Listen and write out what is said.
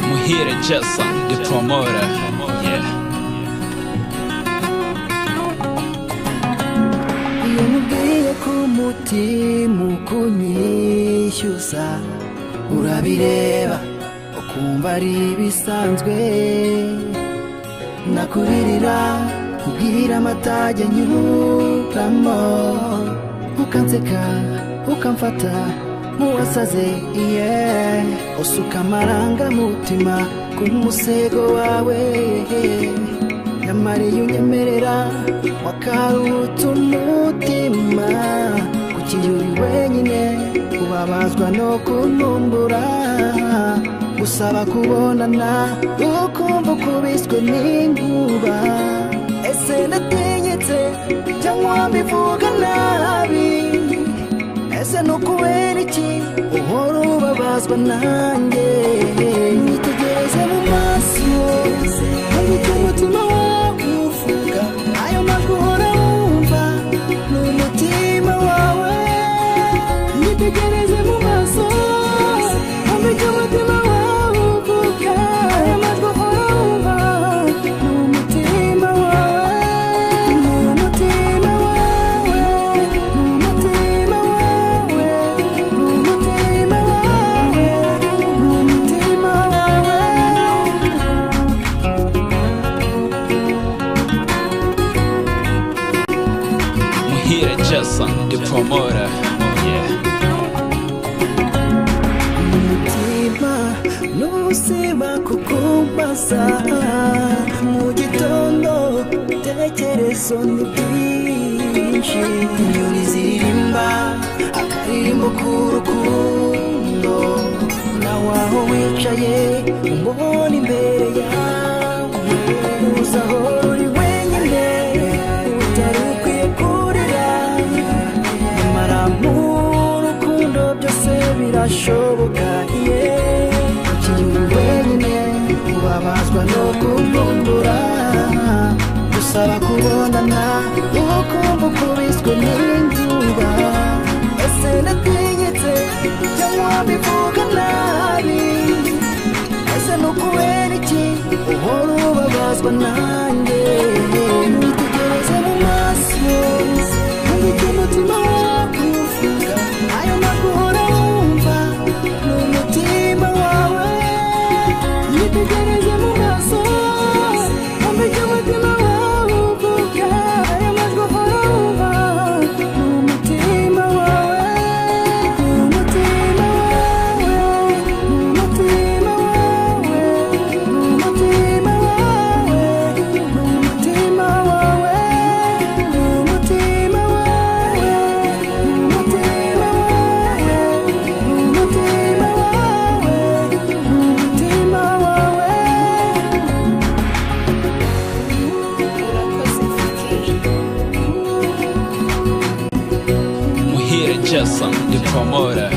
Muhire Jason, the promoter. Yeah. Iyo mubwiye ko umutima ukunyishyuza urabireba ukumva ari ibisanzwe, nakuririra ubwira amatage nyuramo, ukanseka ukamfata muwasaze usuka amarangamutima ku musego wawe, nyamara iyo unyemerera wakaruta umutima, kuki uri wenyine ubabazwa no kuntumbura, gusaba kubonana ukumva ukubiswe n'inkuba, ese ndatinyitse cyangwa mbivuga nabi, ese nukubera iki uhora ubabazwa nanjye, nitegereze mu maso nkumva umutima wawe uvuga, ayo majwi uhora wumva n'umutima wawe, nitegereze mu maso nkumva umutima wawe uvuga, ayo majwi uhora wumva n'umutima wawe, n'umutima wawe, n'umutima wawe, n'umutima wawe, n'umutima wawe. Muhire Jason, the promoter. Yeah. Umutima nubuzima kukumbaza, mu gitondo tekerezo ni byinshi, inyoni ziririmba akaririmbo k'urukundo, nawe aho wicaye umbona imbere yawe, uza aho uri wenyine utari ukwiye kurira, nyamara mu rukundo byose birashoboka, ukiri wenyine ubabazwa no kuntumbura, gusaba kubonana ukumva ukubiswe n'inkuba, ese ndatinyitse cyangwa mbivuga nabi, ese nukubera iki uhora ubabazwa nanjye, nitegereze mu maso nkumva umutima wawe uvuga, ayo majwi uhora wumva n'umutima wawe, nitegereze mu maso nkumva umutima wawe uvuga, ayo majwi uhora wumva n'umutima wawe, n'umutima wawe, n'umutima wawe, n'umutima wawe, n'umutima wawe, n'umutima wawe, n'umutima wawe, n'umutima wawe, n'umutima wawe. Muhire Jason, the promoter.